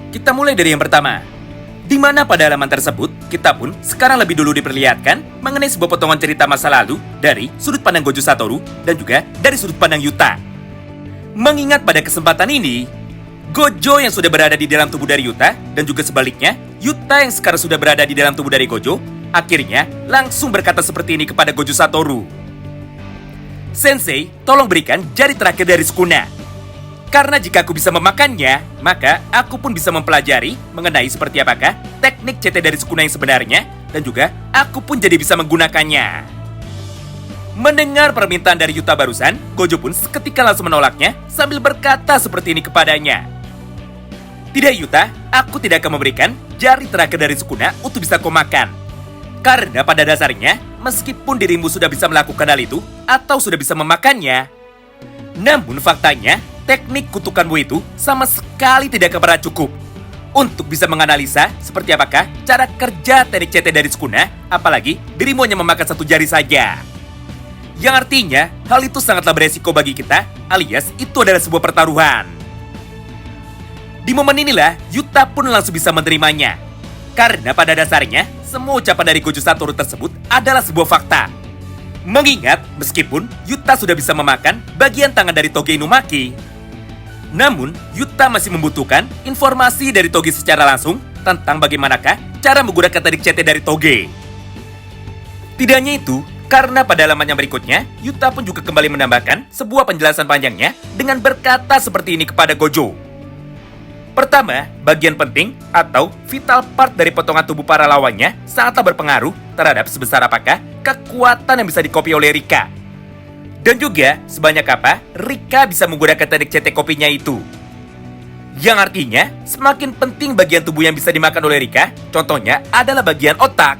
kita mulai dari yang pertama. Di mana pada halaman tersebut, kita pun sekarang lebih dulu diperlihatkan mengenai sebuah potongan cerita masa lalu dari sudut pandang Gojo Satoru dan juga dari sudut pandang Yuta. Mengingat pada kesempatan ini, Gojo yang sudah berada di dalam tubuh dari Yuta dan juga sebaliknya, Yuta yang sekarang sudah berada di dalam tubuh dari Gojo, akhirnya langsung berkata seperti ini kepada Gojo Satoru. Sensei, tolong berikan jari terakhir dari Sukuna. Karena jika aku bisa memakannya, maka aku pun bisa mempelajari mengenai seperti apakah teknik CT dari Sukuna yang sebenarnya, dan juga aku pun jadi bisa menggunakannya. Mendengar permintaan dari Yuta barusan, Gojo pun seketika langsung menolaknya sambil berkata seperti ini kepadanya. Tidak Yuta, aku tidak akan memberikan jari terakhir dari Sukuna untuk bisa kau makan. Karena pada dasarnya, meskipun dirimu sudah bisa melakukan hal itu, atau sudah bisa memakannya, namun faktanya, teknik kutukanmu itu sama sekali tidak akan pernah cukup untuk bisa menganalisa seperti apakah cara kerja teknik CT dari Sukuna, apalagi dirimu hanya memakan satu jari saja. Yang artinya, hal itu sangatlah beresiko bagi kita, alias itu adalah sebuah pertaruhan. Di momen inilah, Yuta pun langsung bisa menerimanya. Karena pada dasarnya, semua ucapan dari Gojo Satoru tersebut adalah sebuah fakta. Mengingat, meskipun Yuta sudah bisa memakan bagian tangan dari Toge Inumaki, namun Yuta masih membutuhkan informasi dari Toge secara langsung tentang bagaimanakah cara menggunakan teknik CT dari Toge. Tidak hanya itu, karena pada halaman yang berikutnya, Yuta pun juga kembali menambahkan sebuah penjelasan panjangnya dengan berkata seperti ini kepada Gojo. Pertama, bagian penting atau vital part dari potongan tubuh para lawannya sangatlah berpengaruh terhadap sebesar apakah kekuatan yang bisa dikopi oleh Rika. Dan juga sebanyak apa Rika bisa menggunakan teknik CT kopinya itu. Yang artinya, semakin penting bagian tubuh yang bisa dimakan oleh Rika, contohnya adalah bagian otak,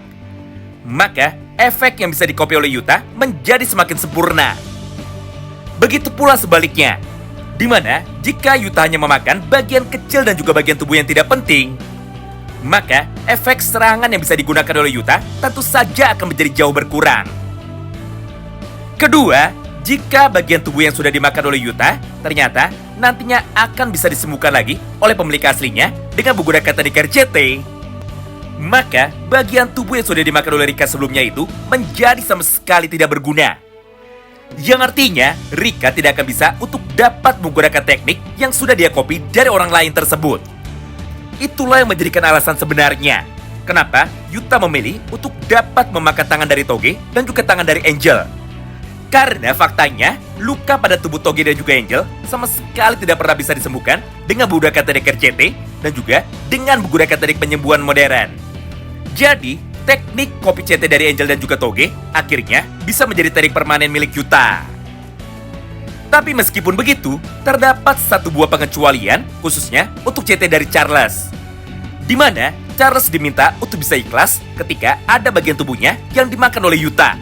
maka efek yang bisa dikopi oleh Yuta menjadi semakin sempurna. Begitu pula sebaliknya, di mana jika Yuta hanya memakan bagian kecil dan juga bagian tubuh yang tidak penting, maka efek serangan yang bisa digunakan oleh Yuta tentu saja akan menjadi jauh berkurang. Kedua, jika bagian tubuh yang sudah dimakan oleh Yuta ternyata nantinya akan bisa disembuhkan lagi oleh pemilik aslinya dengan menggunakan teknik RCT, maka bagian tubuh yang sudah dimakan oleh Rika sebelumnya itu menjadi sama sekali tidak berguna. Yang artinya, Rika tidak akan bisa untuk dapat menggunakan teknik yang sudah dia copy dari orang lain tersebut. Itulah yang menjadikan alasan sebenarnya kenapa Yuta memilih untuk dapat memakan tangan dari Toge dan juga tangan dari Angel. Karena faktanya, luka pada tubuh Toge dan juga Angel sama sekali tidak pernah bisa disembuhkan dengan menggunakan teknik RCT dan juga dengan menggunakan teknik penyembuhan modern. Jadi, teknik kopi CT dari Angel dan juga Toge akhirnya bisa menjadi teknik permanen milik Yuta. Tapi meskipun begitu, terdapat satu buah pengecualian khususnya untuk CT dari Charles, di mana Charles diminta untuk bisa ikhlas ketika ada bagian tubuhnya yang dimakan oleh Yuta.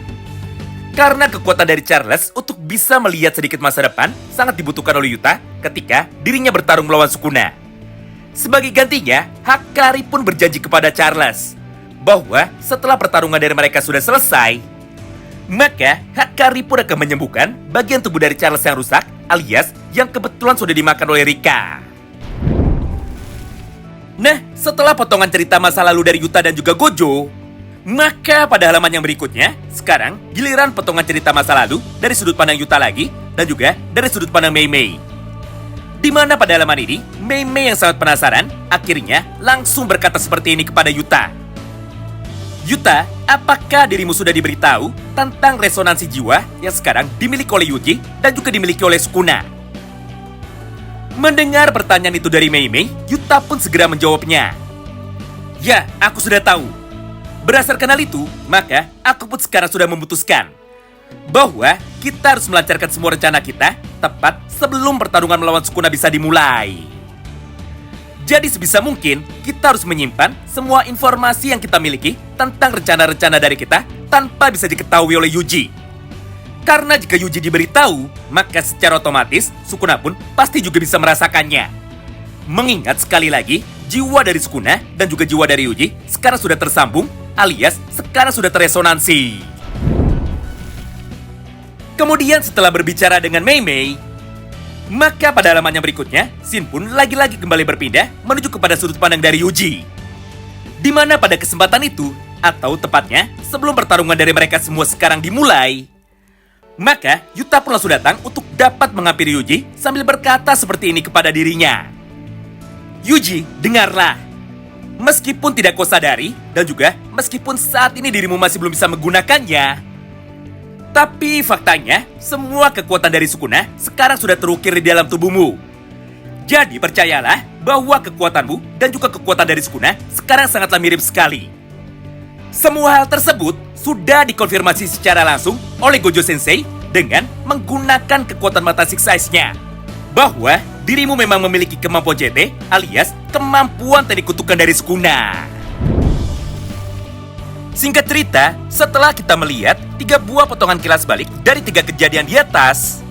Karena kekuatan dari Charles untuk bisa melihat sedikit masa depan sangat dibutuhkan oleh Yuta ketika dirinya bertarung melawan Sukuna. Sebagai gantinya, Hakari pun berjanji kepada Charles bahwa setelah pertarungan dari mereka sudah selesai, maka Hakari pun akan menyembuhkan bagian tubuh dari Charles yang rusak, alias yang kebetulan sudah dimakan oleh Rika. Nah, setelah potongan cerita masa lalu dari Yuta dan juga Gojo, maka pada halaman yang berikutnya, sekarang giliran potongan cerita masa lalu dari sudut pandang Yuta lagi dan juga dari sudut pandang Mei Mei. Di mana pada halaman ini, Mei Mei yang sangat penasaran akhirnya langsung berkata seperti ini kepada Yuta. Yuta, apakah dirimu sudah diberitahu tentang resonansi jiwa yang sekarang dimiliki oleh Yuji dan juga dimiliki oleh Sukuna? Mendengar pertanyaan itu dari Mei Mei, Yuta pun segera menjawabnya. Ya, aku sudah tahu. Berdasarkan hal itu, maka aku pun sekarang sudah memutuskan bahwa kita harus melancarkan semua rencana kita tepat sebelum pertarungan melawan Sukuna bisa dimulai. Jadi sebisa mungkin, kita harus menyimpan semua informasi yang kita miliki tentang rencana-rencana dari kita tanpa bisa diketahui oleh Yuji. Karena jika Yuji diberitahu, maka secara otomatis Sukuna pun pasti juga bisa merasakannya. Mengingat sekali lagi, jiwa dari Sukuna dan juga jiwa dari Yuji sekarang sudah tersambung, alias sekarang sudah teresonansi. Kemudian setelah berbicara dengan Mei Mei, Maka pada halaman yang berikutnya, Shin pun lagi-lagi kembali berpindah menuju kepada sudut pandang dari Yuji. Di mana pada kesempatan itu, atau tepatnya sebelum pertarungan dari mereka semua sekarang dimulai, maka Yuta pun langsung datang untuk dapat menghampiri Yuji sambil berkata seperti ini kepada dirinya. Yuji, dengarlah. Meskipun tidak kau sadari, dan juga meskipun saat ini dirimu masih belum bisa menggunakannya, tapi faktanya, semua kekuatan dari Sukuna sekarang sudah terukir di dalam tubuhmu. Jadi percayalah bahwa kekuatanmu dan juga kekuatan dari Sukuna sekarang sangatlah mirip sekali. Semua hal tersebut sudah dikonfirmasi secara langsung oleh Gojo Sensei dengan menggunakan kekuatan mata Six Eyes-nya. Bahwa dirimu memang memiliki kemampuan JT alias kemampuan teknik kutukan dari Sukuna. Singkat cerita, setelah kita melihat 3 buah potongan kilas balik dari 3 kejadian di atas,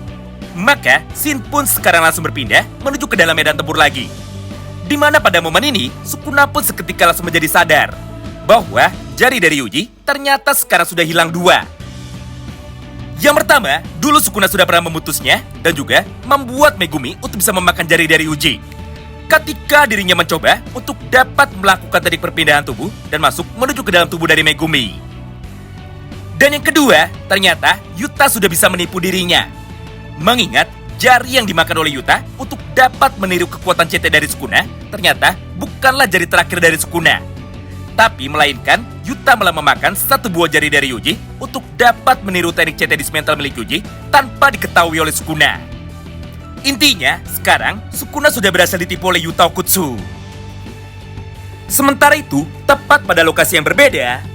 maka Shin pun sekarang langsung berpindah menuju ke dalam medan tempur lagi. Di mana pada momen ini, Sukuna pun seketika langsung menjadi sadar bahwa jari dari Yuji ternyata sekarang sudah hilang 2. Yang pertama, dulu Sukuna sudah pernah memutusnya dan juga membuat Megumi untuk bisa memakan jari dari Yuji. Ketika dirinya mencoba untuk dapat melakukan teknik perpindahan tubuh dan masuk menuju ke dalam tubuh dari Megumi. Dan yang kedua, ternyata Yuta sudah bisa menipu dirinya. Mengingat jari yang dimakan oleh Yuta untuk dapat meniru kekuatan CT dari Sukuna, ternyata bukanlah jari terakhir dari Sukuna. Tapi melainkan Yuta malah memakan 1 buah jari dari Yuji untuk dapat meniru teknik CT dismantle milik Yuji tanpa diketahui oleh Sukuna. Intinya, sekarang Sukuna sudah berhasil ditipu oleh Yuta Okutsu. Sementara itu, tepat pada lokasi yang berbeda,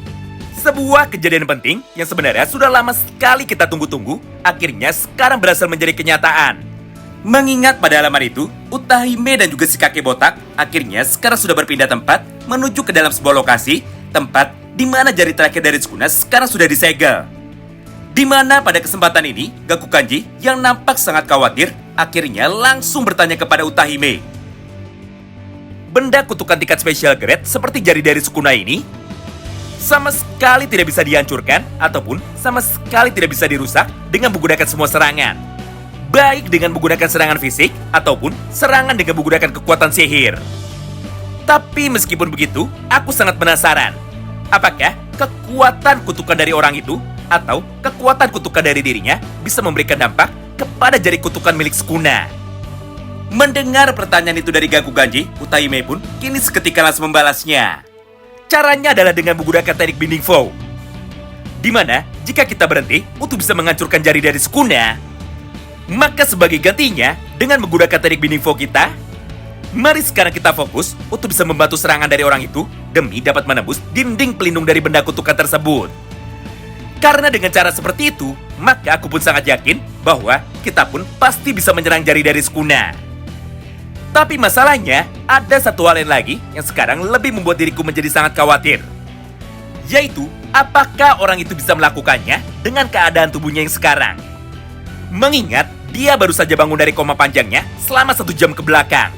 sebuah kejadian penting yang sebenarnya sudah lama sekali kita tunggu-tunggu, akhirnya sekarang berhasil menjadi kenyataan. Mengingat pada halaman itu, Utahime dan juga si kakek botak akhirnya sekarang sudah berpindah tempat menuju ke dalam sebuah lokasi, tempat di mana jari terakhir dari Sukuna sekarang sudah disegel. Di mana pada kesempatan ini, Gaku Kanji yang nampak sangat khawatir akhirnya langsung bertanya kepada Utahime. Benda kutukan tingkat special grade seperti jari dari Sukuna ini sama sekali tidak bisa dihancurkan ataupun sama sekali tidak bisa dirusak dengan menggunakan semua serangan. Baik dengan menggunakan serangan fisik ataupun serangan dengan menggunakan kekuatan sihir. Tapi meskipun begitu, aku sangat penasaran. Apakah kekuatan kutukan dari orang itu atau kekuatan kutukan dari dirinya bisa memberikan dampak kepada jari kutukan milik Sukuna? Mendengar pertanyaan itu dari Gaku Kanji, Utahime pun kini seketika langsung membalasnya. Caranya adalah dengan menggunakan teknik Binding Foe. Di mana jika kita berhenti untuk bisa menghancurkan jari dari Sukuna, maka sebagai gantinya dengan menggunakan teknik Binding Foe kita, mari sekarang kita fokus untuk bisa membantu serangan dari orang itu demi dapat menembus dinding pelindung dari benda kutukan tersebut. Karena dengan cara seperti itu, maka aku pun sangat yakin bahwa kita pun pasti bisa menyerang jari dari Sukuna. Tapi masalahnya, ada satu hal lain lagi yang sekarang lebih membuat diriku menjadi sangat khawatir. Yaitu, apakah orang itu bisa melakukannya dengan keadaan tubuhnya yang sekarang? Mengingat, dia baru saja bangun dari koma panjangnya selama 1 jam ke belakang.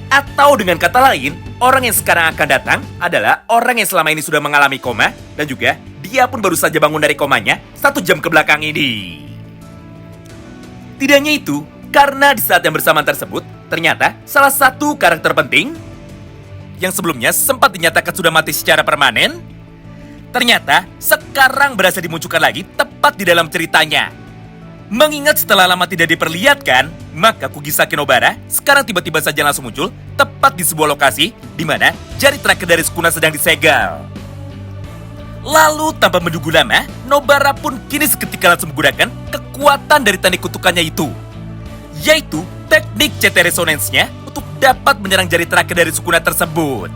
Atau dengan kata lain, orang yang sekarang akan datang adalah orang yang selama ini sudah mengalami koma dan juga dia pun baru saja bangun dari komanya 1 jam ke belakang ini. Tidak hanya itu, karena di saat yang bersamaan tersebut, ternyata salah satu karakter penting yang sebelumnya sempat dinyatakan sudah mati secara permanen, ternyata sekarang berhasil dimunculkan lagi tepat di dalam ceritanya. Mengingat setelah lama tidak diperlihatkan, maka Kugisaki Nobara sekarang tiba-tiba saja langsung muncul tepat di sebuah lokasi di mana jari terakhir dari Sukuna sedang disegel. Lalu tanpa menunggu lama, Nobara pun kini seketika langsung menggunakan kekuatan dari teknik kutukannya itu, yaitu teknik CT Resonance-nya untuk dapat menyerang jari terakhir dari Sukuna tersebut.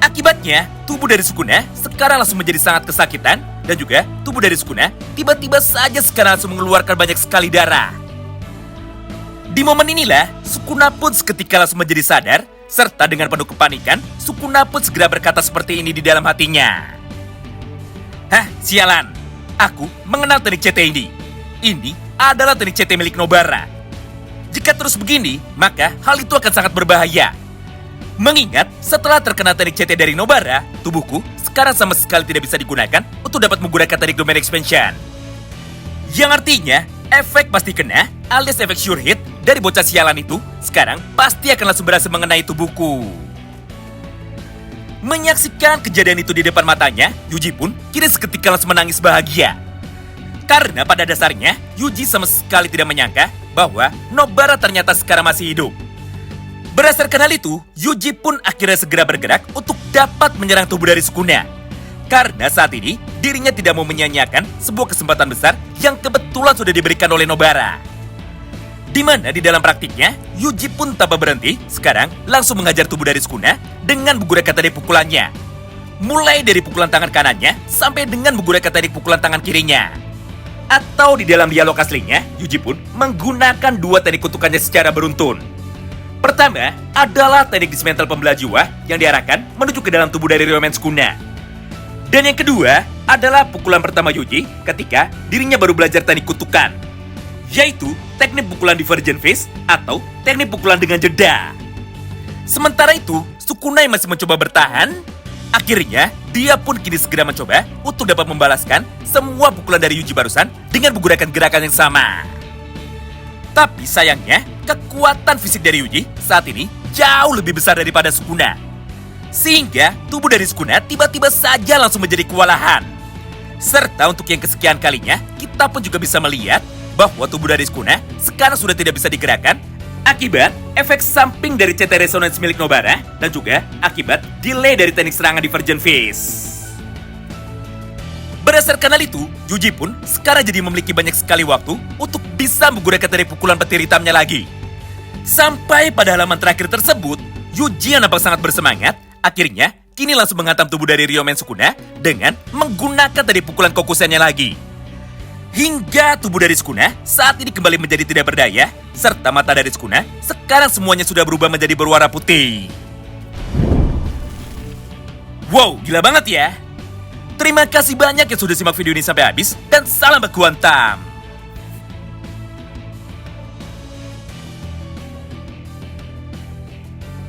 Akibatnya, tubuh dari Sukuna sekarang langsung menjadi sangat kesakitan dan juga tubuh dari Sukuna tiba-tiba saja sekarang langsung mengeluarkan banyak sekali darah. Di momen inilah, Sukuna pun seketika langsung menjadi sadar, serta dengan penuh kepanikan, Sukuna pun segera berkata seperti ini di dalam hatinya. Hah, sialan. Aku mengenal teknik CT ini. Ini adalah teknik CT milik Nobara. Jika terus begini, maka hal itu akan sangat berbahaya. Mengingat setelah terkena teknik CT dari Nobara, tubuhku sekarang sama sekali tidak bisa digunakan untuk dapat menggunakan teknik Domain Expansion. Yang artinya, Efek pasti kena, alias efek sure hit dari bocah sialan itu, sekarang pasti akan langsung berhasil mengenai tubuhku. Menyaksikan kejadian itu di depan matanya, Yuji pun kini seketika langsung menangis bahagia. Karena pada dasarnya, Yuji sama sekali tidak menyangka bahwa Nobara ternyata sekarang masih hidup. Berdasarkan hal itu, Yuji pun akhirnya segera bergerak untuk dapat menyerang tubuh dari Sukuna. Karena saat ini, dirinya tidak mau menyia-nyiakan sebuah kesempatan besar yang kebetulan sudah diberikan oleh Nobara. Di mana di dalam praktiknya, Yuji pun tanpa berhenti, sekarang langsung mengajar tubuh dari Sukuna dengan menggunakan teknik pukulannya. Mulai dari pukulan tangan kanannya, sampai dengan menggunakan teknik pukulan tangan kirinya. Atau di dalam dialog aslinya, Yuji pun menggunakan dua teknik kutukannya secara beruntun. Pertama, adalah teknik dismantle pembelah jiwa yang diarahkan menuju ke dalam tubuh dari Ryomen Sukuna. Dan yang kedua adalah pukulan pertama Yuji ketika dirinya baru belajar teknik kutukan, yaitu teknik pukulan Divergent Fist atau teknik pukulan dengan jeda. Sementara itu, Sukunai masih mencoba bertahan. Akhirnya, dia pun kini segera mencoba untuk dapat membalaskan semua pukulan dari Yuji barusan dengan menggunakan gerakan yang sama. Tapi sayangnya, kekuatan fisik dari Yuji saat ini jauh lebih besar daripada Sukuna. Sehingga tubuh dari Sukuna tiba-tiba saja langsung menjadi kewalahan. Serta untuk yang kesekian kalinya, kita pun juga bisa melihat bahwa tubuh dari Sukuna sekarang sudah tidak bisa digerakkan akibat efek samping dari CT Resonance milik Nobara dan juga akibat delay dari teknik serangan Divergent Fist. Berdasarkan hal itu, Yuji pun sekarang jadi memiliki banyak sekali waktu untuk bisa menggunakan teknik pukulan petir hitamnya lagi. Sampai pada halaman terakhir tersebut, Yuji yang nampak sangat bersemangat, akhirnya kini langsung menghantam tubuh dari Ryomen Sukuna dengan menggunakan teknik pukulan kokusennya lagi. Hingga tubuh dari Sukuna saat ini kembali menjadi tidak berdaya, serta mata dari Sukuna sekarang semuanya sudah berubah menjadi berwarna putih. Wow, gila banget ya! Terima kasih banyak yang sudah simak video ini sampai habis, dan salam baku hantam!